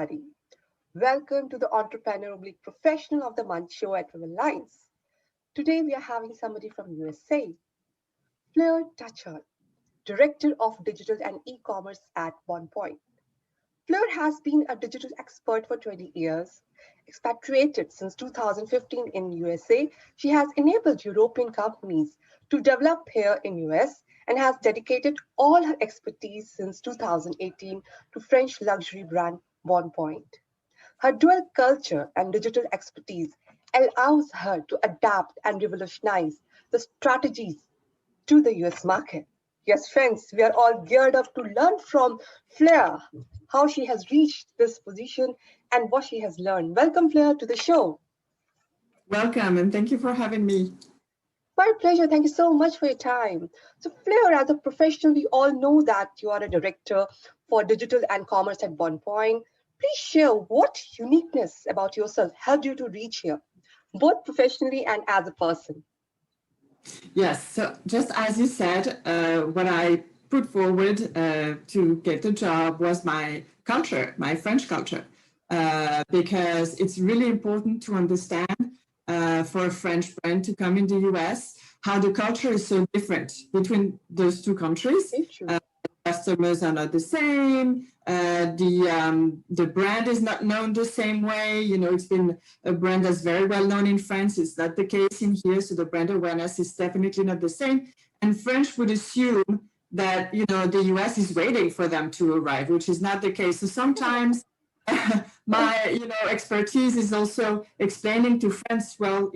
everybody. Welcome to the Entrepreneur Oblique Professional of the Month show at Womenlines. Today we are having somebody from USA, Fleur Touchard, Director of Digital and E-commerce at Bonpoint. Fleur has been a digital expert for 20 years. Expatriated since 2015 in USA, she has enabled European companies to develop here in US and has dedicated all her expertise since 2018 to French luxury brand Bonpoint. Her dual culture and digital expertise allows her to adapt and revolutionize the strategies to the US market. Yes, friends, we are all geared up to learn from Fleur how she has reached this position and what she has learned. Welcome, Fleur, to the show. Welcome, and thank you for having me. My pleasure. Thank you so much for your time. So, Fleur, as a professional, we all know that you are a director for digital and commerce at Bonpoint. Please share what uniqueness about yourself helped you to reach here, both professionally and as a person. Yes, so just as you said, what I put forward to get the job was my culture, my French culture, because it's really important to understand for a French brand to come in the US how the culture is so different between those two countries. Customers are not the same. The brand is not known the same way. You know, it's been a brand that's very well known in France. It's not the case in here. So the brand awareness is definitely not the same. And French would assume that, you know, the US is waiting for them to arrive, which is not the case. So sometimes my, expertise is also explaining to friends, well,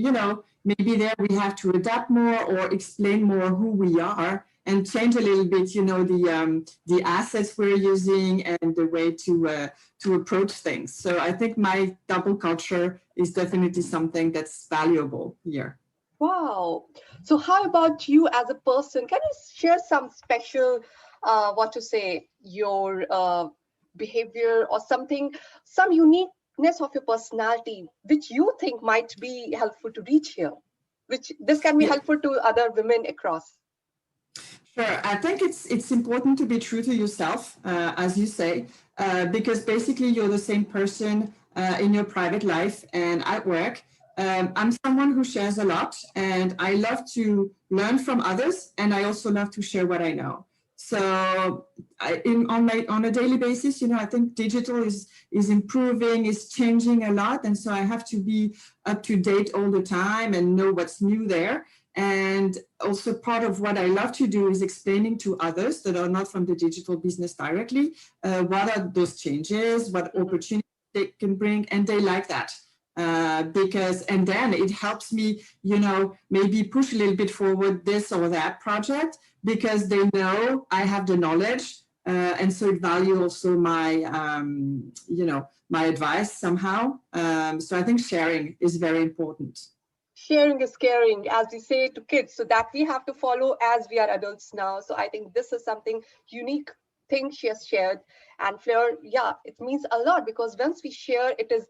maybe there we have to adapt more or explain more who we are and change a little bit, the assets we're using and the way to approach things. So I think my double culture is definitely something that's valuable here. Wow. So how about you as a person? Can you share some special, your behavior or something, some uniqueness of your personality, which you think might be helpful to reach here, which this can be helpful to other women across? Sure. I think it's important to be true to yourself, as you say, because basically you're the same person in your private life and at work. I'm someone who shares a lot, and I love to learn from others, and I also love to share what I know. So on a daily basis, I think digital is improving, is changing a lot, and so I have to be up to date all the time and know what's new there. And also part of what I love to do is explaining to others that are not from the digital business directly, what are those changes, what opportunities they can bring, and they like that. And then it helps me, maybe push a little bit forward this or that project because they know I have the knowledge. And so it values also my, my advice somehow. So I think sharing is very important. Sharing is caring, as we say to kids, so that we have to follow as we are adults now. So I think this is something unique thing she has shared. And Fleur, it means a lot because once we share, it is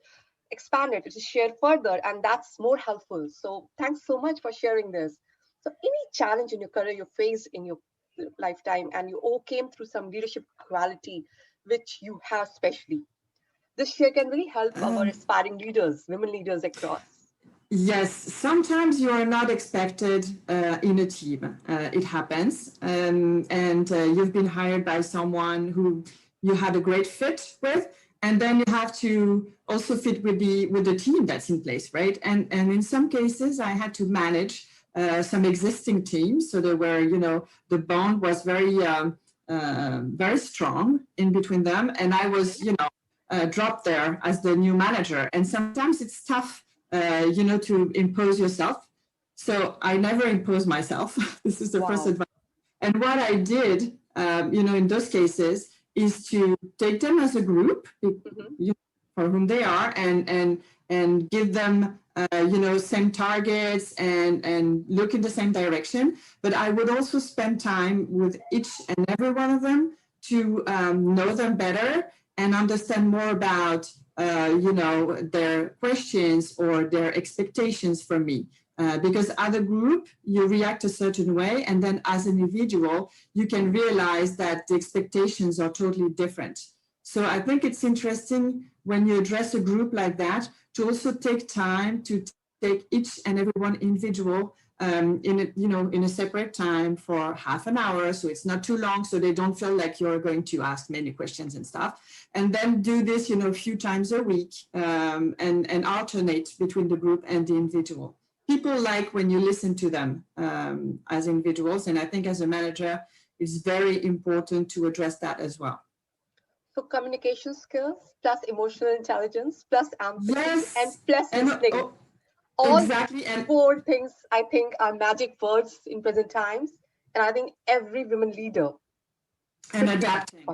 expanded, it is shared further, and that's more helpful. So thanks so much for sharing this. So any challenge in your career you faced in your lifetime and you all came through some leadership quality which you have specially. This share can really help our aspiring leaders, women leaders across. Yes, sometimes you are not expected in a team. It happens. And you've been hired by someone who you had a great fit with. And then you have to also fit with the team that's in place, right? And in some cases, I had to manage some existing teams. So there were, the bond was very, very strong in between them. And I was, dropped there as the new manager. And sometimes it's tough to impose yourself. So I never impose myself. This is the first advice. And what I did, in those cases is to take them as a group for whom they are and give them, same targets and look in the same direction. But I would also spend time with each and every one of them to know them better and understand more about their questions or their expectations from me. Because as a group, you react a certain way, and then as an individual, you can realize that the expectations are totally different. So I think it's interesting when you address a group like that, to also take time to take each and every one individual in a separate time for half an hour, so it's not too long, so they don't feel like you're going to ask many questions and stuff. And then do this, a few times a week, and alternate between the group and the individual. People like when you listen to them as individuals, and I think as a manager, it's very important to address that as well. So communication skills plus emotional intelligence plus empathy, yes, and plus listening. All exactly. And 4 things I think are magic words in present times. And I think every women leader. And adapting.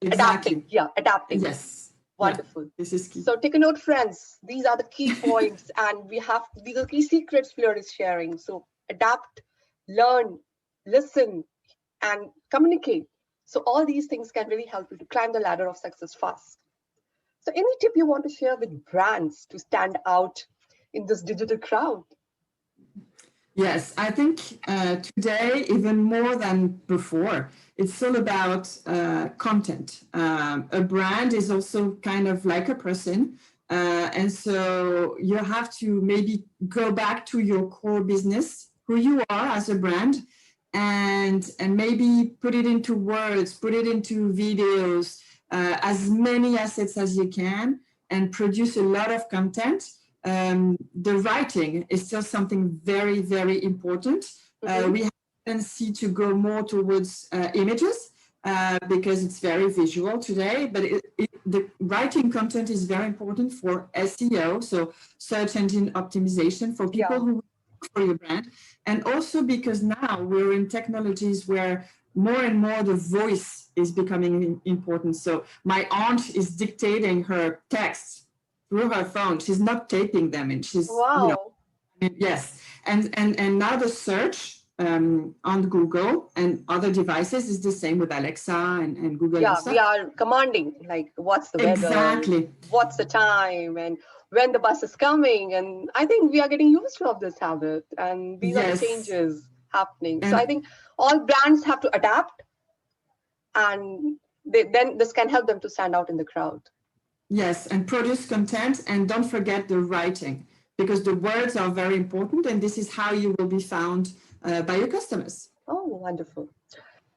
Adapting. Yeah, adapting. Yes. Wonderful. Yeah, this is key. So take a note, friends. These are the key points, and these are key secrets Fleur is sharing. So adapt, learn, listen, and communicate. So all these things can really help you to climb the ladder of success fast. So any tip you want to share with brands to stand out in this digital crowd? Yes, I think today, even more than before, it's all about content. A brand is also kind of like a person. And so you have to maybe go back to your core business, who you are as a brand, and maybe put it into words, put it into videos, as many assets as you can, and produce a lot of content. The writing is still something very, very important. We have a tendency to go more towards images because it's very visual today, but the writing content is very important for SEO, so search engine optimization, for people who work for your brand. And also because now we're in technologies where more and more the voice is becoming important. So my aunt is dictating her texts through her phone. She's not taping them, and she's yes. And now the search on Google and other devices is the same with Alexa and Google. Yeah, we are commanding, like, what's the weather, what's the time, and when the bus is coming. And I think we are getting used to this habit, and these are the changes happening. So I think all brands have to adapt, and then this can help them to stand out in the crowd. Yes, and produce content, and don't forget the writing, because the words are very important, and this is how you will be found by your customers. Oh, wonderful.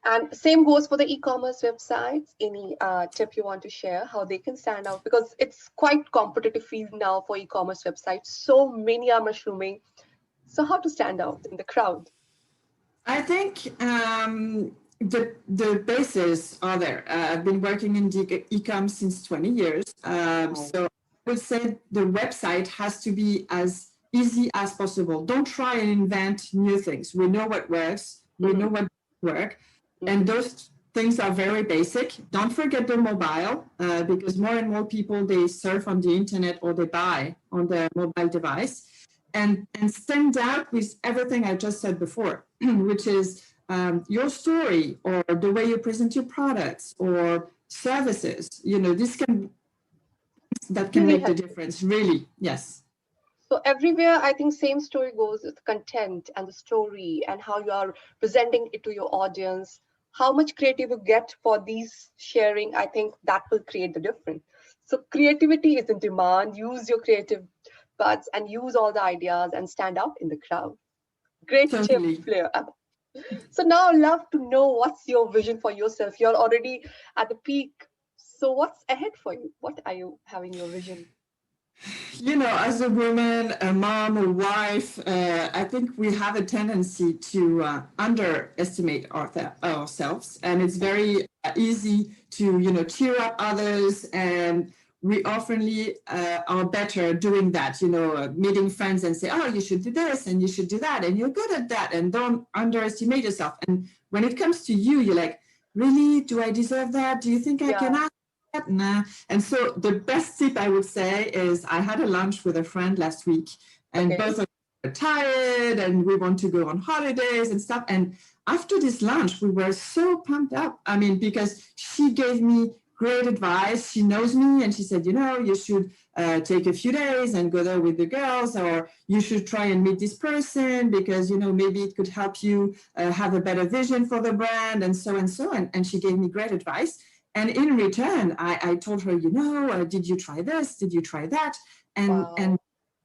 And same goes for the e-commerce websites. Any tip you want to share, how they can stand out? Because it's quite competitive field now for e-commerce websites. So many are mushrooming. So how to stand out in the crowd? I think the bases are there. I've been working in e-com since 20 years. So I would say the website has to be as easy as possible. Don't try and invent new things. We know what works. We know what doesn't work. And those things are very basic. Don't forget the mobile, because more and more people, they surf on the internet or they buy on their mobile device. And stand out with everything I just said before, which is your story, or the way you present your products or services. That can make the difference, really. Yes. So everywhere, I think same story goes with content and the story and how you are presenting it to your audience. How much creative you get for these sharing, I think that will create the difference. So creativity is in demand. Use your creative buds and use all the ideas and stand out in the crowd. Great tip, Fleur. So now I'd love to know, what's your vision for yourself? You're already at the peak. So what's ahead for you? What are you having your vision? As a woman, a mom, a wife, I think we have a tendency to underestimate ourselves. And it's very easy to, cheer up others. And we often are better doing that, meeting friends and say, oh, you should do this and you should do that. And you're good at that. And don't underestimate yourself. And when it comes to you, you're like, really? Do I deserve that? Do you think I can ask? Nah. And so the best tip I would say is, I had a lunch with a friend last week, and both of us were tired and we want to go on holidays and stuff. And after this lunch, we were so pumped up. I mean, because she gave me great advice. She knows me, and she said, you should take a few days and go there with the girls, or you should try and meet this person because, maybe it could help you have a better vision for the brand, and so and so. And she gave me great advice. And in return, I told her, did you try this? Did you try that? And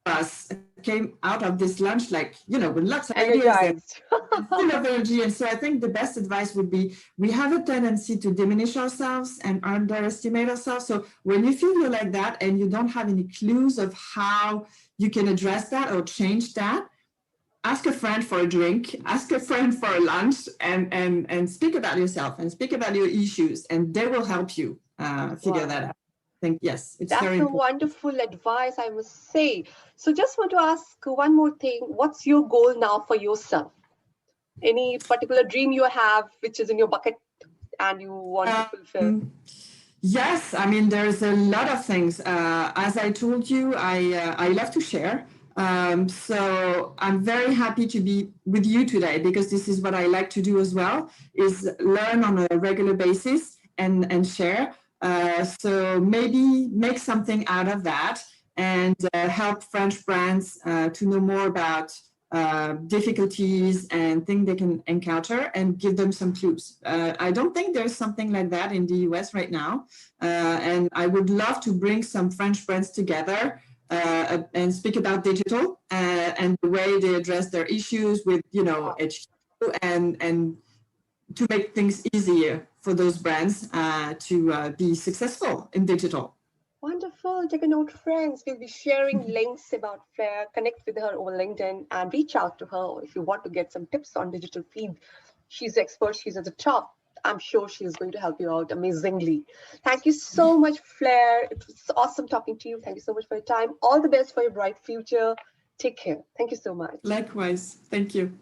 us came out of this lunch with lots of ideas and full of energy. And so I think the best advice would be, we have a tendency to diminish ourselves and underestimate ourselves. So when you feel you're like that and you don't have any clues of how you can address that or change that, ask a friend for a drink, ask a friend for a lunch, and speak about yourself and speak about your issues, and they will help you figure that out. I think, yes, it's very important. That's a wonderful advice, I must say. So just want to ask one more thing. What's your goal now for yourself? Any particular dream you have which is in your bucket and you want to fulfill? Yes, I mean, there's a lot of things. As I told you, I love to share. So I'm very happy to be with you today, because this is what I like to do as well, is learn on a regular basis and share. So maybe make something out of that and help French brands to know more about difficulties and things they can encounter and give them some clues. I don't think there's something like that in the US right now. And I would love to bring some French brands together and speak about digital and the way they address their issues with, HQ and to make things easier for those brands to be successful in digital. Wonderful. Take a note, friends. We'll be sharing links about Fleur. Connect with her over LinkedIn and reach out to her if you want to get some tips on digital feed. She's expert. She's at the top. I'm sure she's going to help you out amazingly. Thank you so much, Fleur. It was awesome talking to you. Thank you so much for your time. All the best for your bright future. Take care. Thank you so much. Likewise. Thank you.